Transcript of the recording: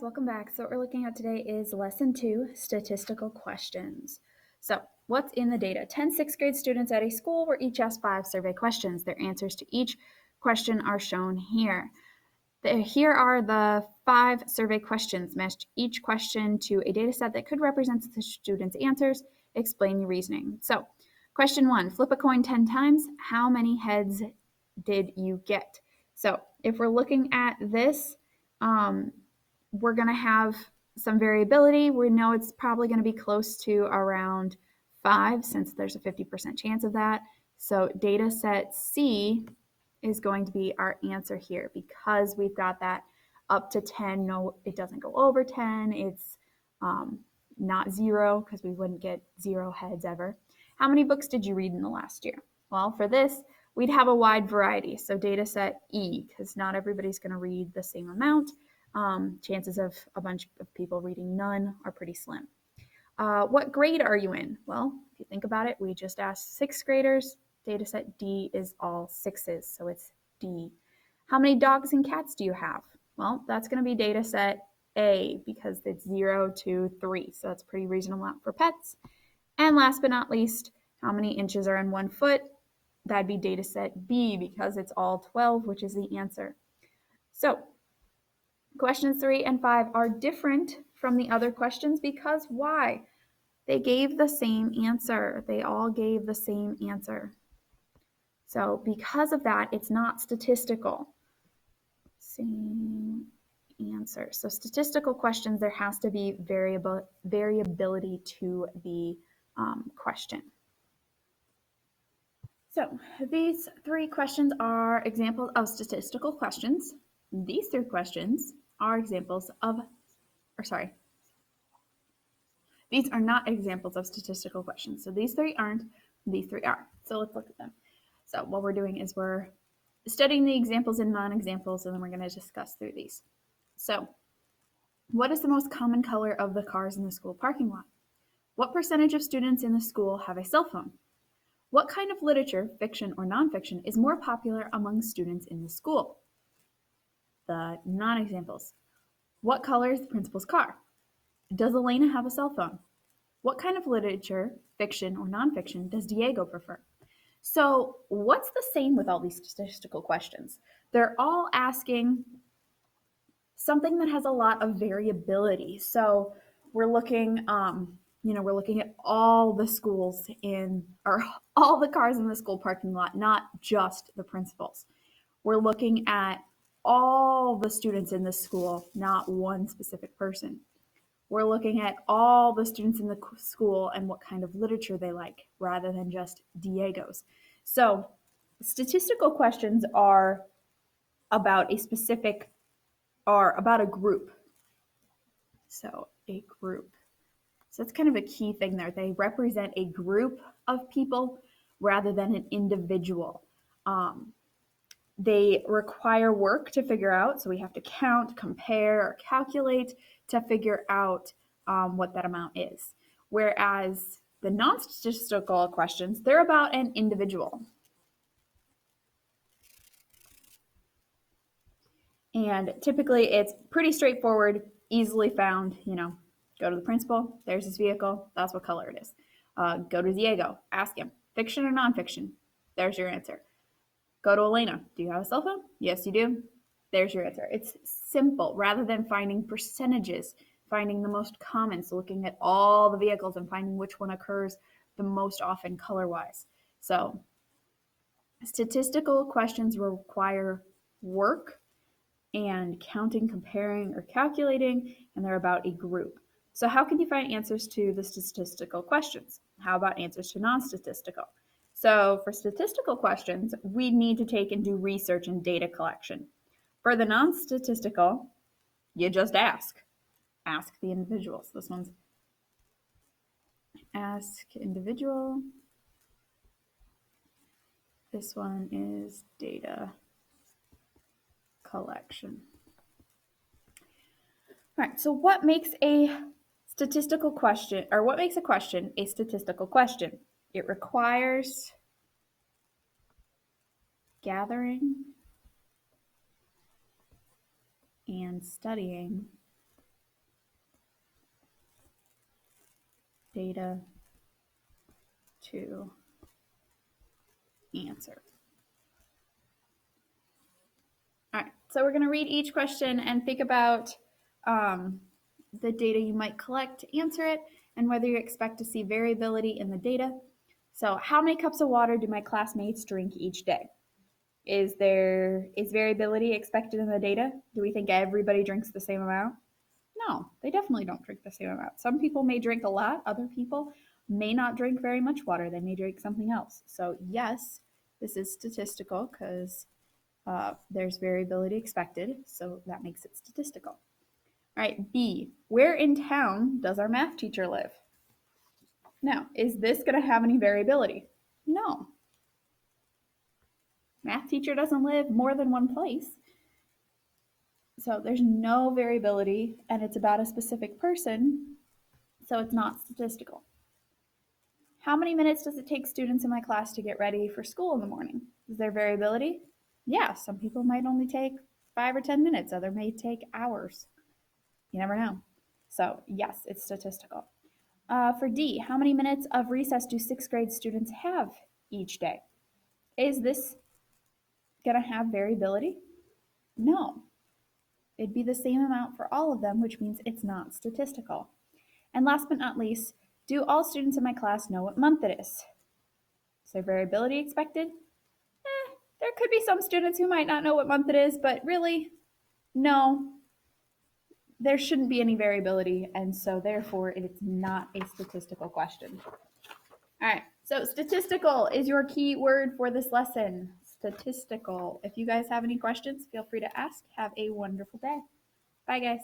Welcome back. So what we're looking at today is Lesson 2, Statistical Questions. So what's in the data? 10 sixth grade students at a school were each asked 5 survey questions. Their answers to each question are shown here. Here are the 5 survey questions. Match each question to a data set that could represent the students' answers. Explain the reasoning. So question 1, flip a coin 10 times. How many heads did you get? So if we're looking at this, we're going to have some variability. We know it's probably going to be close to around 5 since there's a 50% chance of that. So data set C is going to be our answer here because we've got that up to 10. No, it doesn't go over 10. It's not 0 because we wouldn't get 0 heads ever. How many books did you read in the last year? Well, for this, we'd have a wide variety. So data set E, because not everybody's going to read the same amount. Chances of a bunch of people reading none are pretty slim. What grade are you in? Well, if you think about it, we just asked 6th graders. Data set D is all 6s, so it's D. How many dogs and cats do you have? Well, that's going to be data set A because it's 0 to 3, so that's a pretty reasonable amount for pets. And last but not least, how many inches are in 1 foot? That'd be data set B because it's all 12, which is the answer. So questions 3 and 5 are different from the other questions because why? They gave the same answer. They all gave the same answer. So because of that, it's not statistical. Same answer. So statistical questions, there has to be variability to the question. So these 3 questions are examples of statistical questions. These 3 questions are examples of, these are not examples of statistical questions. So these 3 aren't, these 3 are. So let's look at them. So what we're doing is we're studying the examples and non-examples, and then we're going to discuss through these. So what is the most common color of the cars in the school parking lot? What percentage of students in the school have a cell phone? What kind of literature, fiction or nonfiction, is more popular among students in the school? The non-examples. What color is the principal's car? Does Elena have a cell phone? What kind of literature, fiction or nonfiction, does Diego prefer? So what's the same with all these statistical questions? They're all asking something that has a lot of variability. So we're looking, we're looking at all the schools or all the cars in the school parking lot, not just the principals. We're looking at all the students in the school, not one specific person. We're looking at all the students in the school and what kind of literature they like, rather than just Diego's. So statistical questions are about a specific, or about a group. So a group. So that's kind of a key thing there. They represent a group of people rather than an individual. They require work to figure out, so we have to count, compare, or calculate to figure out what that amount is. Whereas the non-statistical questions, they're about an individual. And typically it's pretty straightforward, easily found, go to the principal, there's his vehicle, that's what color it is. Go to Diego, ask him, fiction or nonfiction? There's your answer. Go to Elena, do you have a cell phone? Yes, you do. There's your answer. It's simple, rather than finding percentages, finding the most common, so looking at all the vehicles and finding which one occurs the most often color-wise. So statistical questions require work and counting, comparing, or calculating, and they're about a group. So how can you find answers to the statistical questions? How about answers to non-statistical? So for statistical questions, we need to take and do research and data collection. For the non-statistical, you just ask. Ask the individuals. This one's ask individual. This one is data collection. All right, so what makes a statistical question, or what makes a question a statistical question? It requires gathering and studying data to answer. All right, so we're going to read each question and think about the data you might collect to answer it and whether you expect to see variability in the data. So how many cups of water do my classmates drink each day? Is variability expected in the data? Do we think everybody drinks the same amount? No, they definitely don't drink the same amount. Some people may drink a lot, other people may not drink very much water. They may drink something else. So yes, this is statistical because there's variability expected, so that makes it statistical. All right, B, where in town does our math teacher live? Now, is this going to have any variability? No. Math teacher doesn't live more than one place. So there's no variability, and it's about a specific person, so it's not statistical. How many minutes does it take students in my class to get ready for school in the morning? Is there variability? Yeah, some people might only take 5 or 10 minutes, others may take hours. You never know. So yes, it's statistical. For D, how many minutes of recess do 6th grade students have each day? Is this going to have variability? No. It'd be the same amount for all of them, which means it's not statistical. And last but not least, do all students in my class know what month it is? Is there variability expected? There could be some students who might not know what month it is, but really, no, there shouldn't be any variability, and so therefore it's not a statistical question. All right, so statistical is your key word for this lesson. Statistical. If you guys have any questions, feel free to ask. Have a wonderful day. Bye, guys.